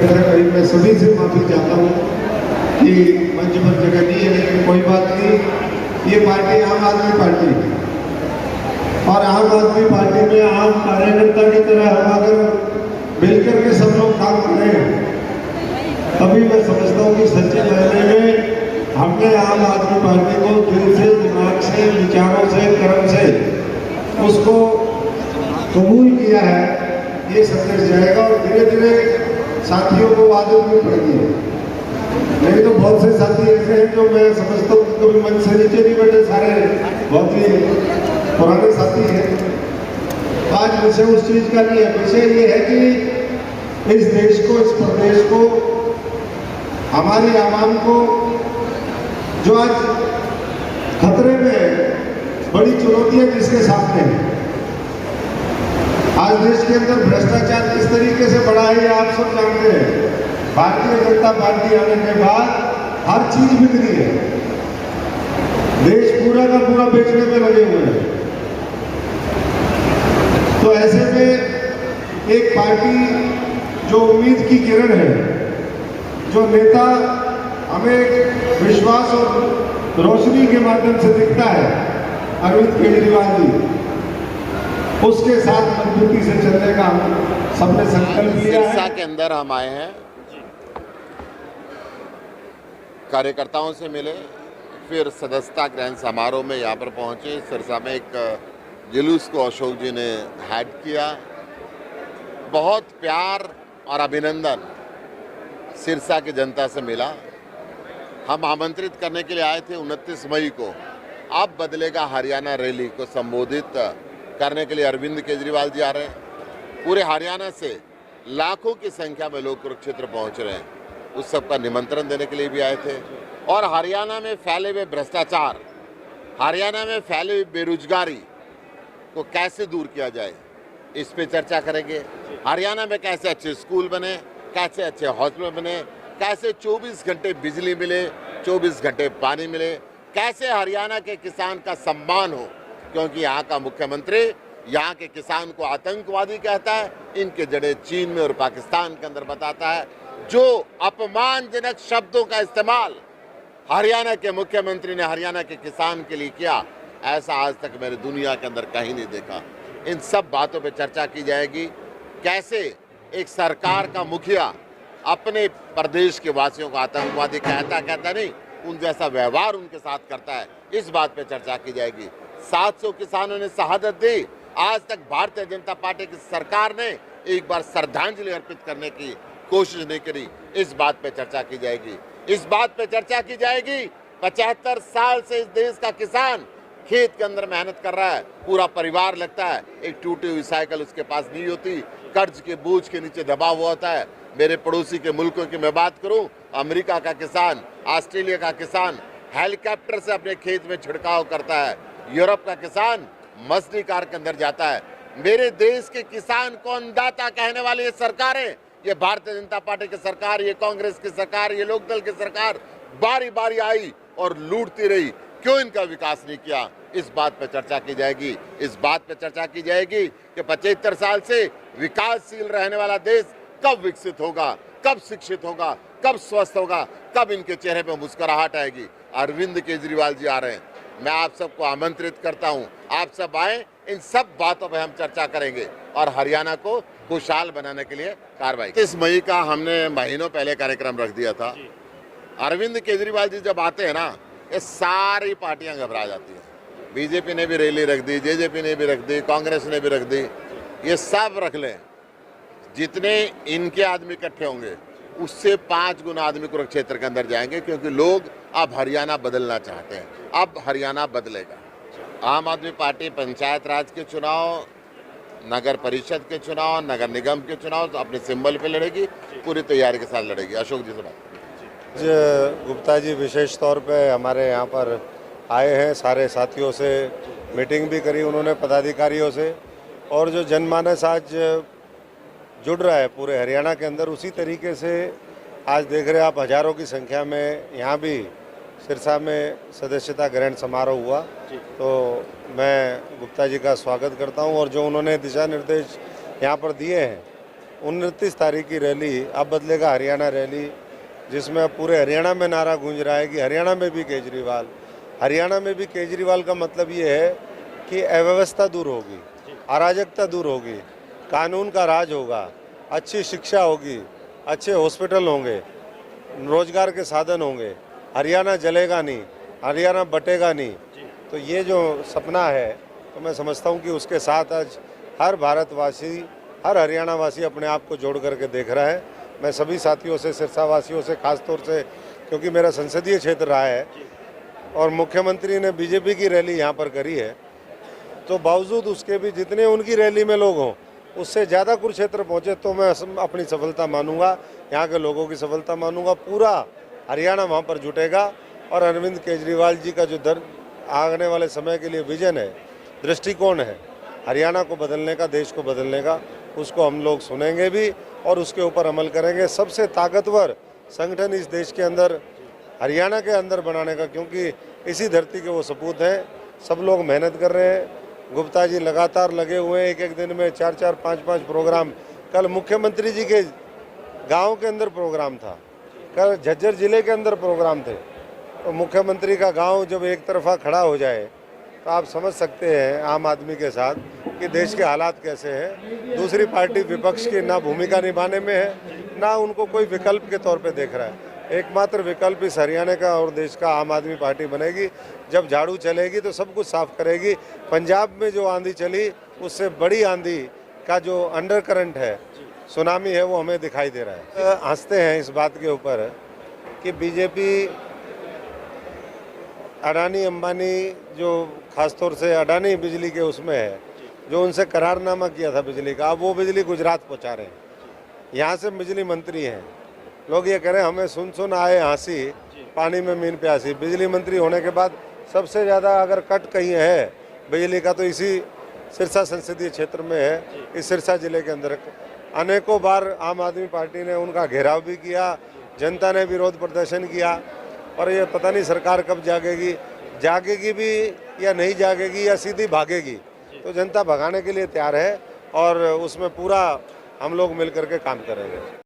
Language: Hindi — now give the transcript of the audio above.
करीब मैं सभी से माफी चाहता हूँ कि मंच पर जगह नहीं है, लेकिन कोई बात नहीं। ये पार्टी आम आदमी पार्टी है और आम आदमी पार्टी में आम कार्यकर्ता की तरह हम अगर मिलकर के सब लोग काम करें तभी मैं समझता हूँ कि सच्चे मायने में हमने आम आदमी पार्टी को दिल से, दिमाग से, विचारों से, कर्म से उसको कबूल किया है। ये संदेश जाएगा और धीरे धीरे साथियों को आदत भी पड़ेगी। नहीं तो बहुत से साथी ऐसे हैं जो मैं समझता हूँ कि कभी मंच से नीचे नहीं बैठे, सारे बहुत ही पुराने साथी हैं। आज विषय उस चीज का नहीं है, विषय ये है कि इस देश को, इस प्रदेश को, हमारी आवाम को जो आज खतरे में बड़ी चुनौतियां जिसके सामने है। आज देश के अंदर भ्रष्टाचार किस तरीके से बढ़ा है ये आप सब जानते हैं। भारतीय जनता पार्टी आने के बाद हर चीज बिगड़ी है, देश पूरा का पूरा बेचने में लगे हुए हैं। तो ऐसे में एक पार्टी जो उम्मीद की किरण है, जो नेता हमें विश्वास और रोशनी के माध्यम से दिखता है, अरविंद केजरीवाल जी, उसके साथ मजबूती से चलने का सबने संकल्प लिया है। सिरसा के अंदर हम आए हैं, कार्यकर्ताओं से मिले, फिर सदस्यता ग्रहण समारोह में यहाँ पर पहुंचे। सिरसा में एक जुलूस को अशोक जी ने हेड किया। बहुत प्यार और अभिनंदन सिरसा की जनता से मिला। हम आमंत्रित करने के लिए आए थे 29 मई को अब बदलेगा हरियाणा रैली को संबोधित करने के लिए अरविंद केजरीवाल जी आ रहे हैं। पूरे हरियाणा से लाखों की संख्या में लोग कुरुक्षेत्र पहुंच रहे हैं। उस सब का निमंत्रण देने के लिए भी आए थे। और हरियाणा में फैले हुए भ्रष्टाचार, हरियाणा में फैले हुई बेरोजगारी को कैसे दूर किया जाए, इस पे चर्चा करेंगे। हरियाणा में कैसे अच्छे स्कूल बने, कैसे अच्छे हॉस्पिटल बने, कैसे 24 घंटे बिजली मिले, 24 घंटे पानी मिले, कैसे हरियाणा के किसान का सम्मान हो, क्योंकि यहाँ का मुख्यमंत्री यहाँ के किसान को आतंकवादी कहता है, इनके जड़े चीन में और पाकिस्तान के अंदर बताता है। जो अपमानजनक शब्दों का इस्तेमाल हरियाणा के मुख्यमंत्री ने हरियाणा के किसान के लिए किया, ऐसा आज तक मैंने दुनिया के अंदर कहीं नहीं देखा। इन सब बातों पे चर्चा की जाएगी। कैसे एक सरकार का मुखिया अपने प्रदेश के वासियों को आतंकवादी कहता नहीं, उन जैसा व्यवहार उनके साथ करता है, इस बात पे चर्चा की जाएगी। 700 किसानों ने शहादत दी। आज तक भारतीय जनता पार्टी की सरकार ने एक बार श्रद्धांजलि अर्पित करने की कोशिश नहीं करी, इस बात पे चर्चा की जाएगी। इस बात पे चर्चा की जाएगी 75 साल से इस देश का किसान खेत के अंदर मेहनत कर रहा है, पूरा परिवार लगता है, एक टूटी हुई साइकिल उसके पास नहीं होती, कर्ज के बोझ के नीचे दबा हुआ होता है। मेरे पड़ोसी के मुल्कों की मैं बात करूं, अमेरिका का किसान, ऑस्ट्रेलिया का किसान हेलीकॉप्टर से अपने खेत में छिड़काव करता है, यूरोप का किसान मजदूरी कार के अंदर जाता है। मेरे देश के किसान को अन्नदाता कहने वाली ये सरकारें, ये भारतीय जनता पार्टी की सरकार, ये कांग्रेस की सरकार, ये लोकदल की सरकार बारी बारी आई और लूटती रही, क्यों इनका विकास नहीं किया, इस बात पर चर्चा की जाएगी। इस बात पर चर्चा की जाएगी कि 75 साल से विकासशील रहने वाला देश कब विकसित होगा, कब शिक्षित होगा, कब स्वस्थ होगा, कब इनके चेहरे पर मुस्कुराहट आएगी। अरविंद केजरीवाल जी आ रहे हैं, मैं आप सबको आमंत्रित करता हूं, आप सब आए, इन सब बातों पर हम चर्चा करेंगे और हरियाणा को खुशहाल बनाने के लिए कार्रवाई। 30 मई का हमने महीनों पहले कार्यक्रम रख दिया था। अरविंद केजरीवाल जी जब आते हैं ना, ये सारी पार्टियां घबरा जाती हैं। बीजेपी ने भी रैली रख दी, जेजेपी ने भी रख दी, कांग्रेस ने भी रख दी, ये सब रख लें। जितने इनके आदमी इकट्ठे होंगे उससे 5 गुना आदमी कुरुक्षेत्र के अंदर जाएंगे, क्योंकि लोग अब हरियाणा बदलना चाहते हैं। अब हरियाणा बदलेगा। आम आदमी पार्टी पंचायत राज के चुनाव, नगर परिषद के चुनाव, नगर निगम के चुनाव तो अपने सिंबल पे लड़ेगी, पूरी तैयारी के साथ लड़ेगी। अशोक जी से बात। गुप्ता जी विशेष तौर पे हमारे यहाँ पर आए हैं, सारे साथियों से मीटिंग भी करी उन्होंने, पदाधिकारियों से, और जो जनमानस आज जुड़ रहा है पूरे हरियाणा के अंदर, उसी तरीके से आज देख रहे हैं आप हजारों की संख्या में यहाँ भी सिरसा में सदस्यता ग्रहण समारोह हुआ। तो मैं गुप्ता जी का स्वागत करता हूँ और जो उन्होंने दिशा निर्देश यहाँ पर दिए हैं 29 तारीख की रैली अब बदलेगा हरियाणा रैली, जिसमें अब पूरे हरियाणा में नारा गूंज रहा है कि हरियाणा में भी केजरीवाल। हरियाणा में भी केजरीवाल का मतलब ये है कि अव्यवस्था दूर होगी, अराजकता दूर होगी, कानून का राज होगा, अच्छी शिक्षा होगी, अच्छे हॉस्पिटल होंगे, रोजगार के साधन होंगे, हरियाणा जलेगा नहीं, हरियाणा बटेगा नहीं। तो ये जो सपना है, तो मैं समझता हूँ कि उसके साथ आज हर भारतवासी, हर हरियाणा वासी अपने आप को जोड़ करके देख रहा है। मैं सभी साथियों से, सिरसा वासियों से खास तौर से, क्योंकि मेरा संसदीय क्षेत्र रहा है और मुख्यमंत्री ने बीजेपी की रैली यहाँ पर करी है, तो बावजूद उसके भी जितने उनकी रैली में लोग हों, उससे ज़्यादा कुरुक्षेत्र पहुँचे तो मैं अपनी सफलता मानूंगा, यहाँ के लोगों की सफलता मानूंगा। पूरा हरियाणा वहाँ पर जुटेगा और अरविंद केजरीवाल जी का जो आने वाले समय के लिए विजन है, दृष्टिकोण है हरियाणा को बदलने का, देश को बदलने का, उसको हम लोग सुनेंगे भी और उसके ऊपर अमल करेंगे। सबसे ताकतवर संगठन इस देश के अंदर, हरियाणा के अंदर बनाने का, क्योंकि इसी धरती के वो सपूत हैं। सब लोग मेहनत कर रहे हैं, गुप्ता जी लगातार लगे हुए हैं, एक एक दिन में 4-4, 5-5 प्रोग्राम। कल मुख्यमंत्री जी के गांव के अंदर प्रोग्राम था, कल झज्जर जिले के अंदर प्रोग्राम थे। तो मुख्यमंत्री का गांव जब एक तरफा खड़ा हो जाए तो आप समझ सकते हैं आम आदमी के साथ कि देश के हालात कैसे हैं। दूसरी पार्टी विपक्ष की ना भूमिका निभाने में है, ना उनको कोई विकल्प के तौर पे देख रहा है। एकमात्र विकल्प इस हरियाणा का और देश का आम आदमी पार्टी बनेगी। जब झाड़ू चलेगी तो सब कुछ साफ करेगी। पंजाब में जो आंधी चली, उससे बड़ी आंधी का जो अंडर करंट है, सुनामी है, वो हमें दिखाई दे रहा है। हंसते हैं इस बात के ऊपर कि बीजेपी अडानी अंबानी, जो खासतौर से अडानी बिजली के उसमें है, जो उनसे करारनामा किया था बिजली का, अब वो बिजली गुजरात पहुंचा रहे हैं। यहाँ से बिजली मंत्री हैं, लोग ये कह रहे हैं हमें सुन आए हंसी, पानी में मीन प्यासी। बिजली मंत्री होने के बाद सबसे ज़्यादा अगर कट कहीं है बिजली का तो इसी सिरसा संसदीय क्षेत्र में है। इस सिरसा जिले के अंदर अनेकों बार आम आदमी पार्टी ने उनका घेराव भी किया, जनता ने विरोध प्रदर्शन किया, और ये पता नहीं सरकार कब जागेगी भी या नहीं जागेगी या सीधी भागेगी। तो जनता भगाने के लिए तैयार है और उसमें पूरा हम लोग मिल करके काम करेंगे।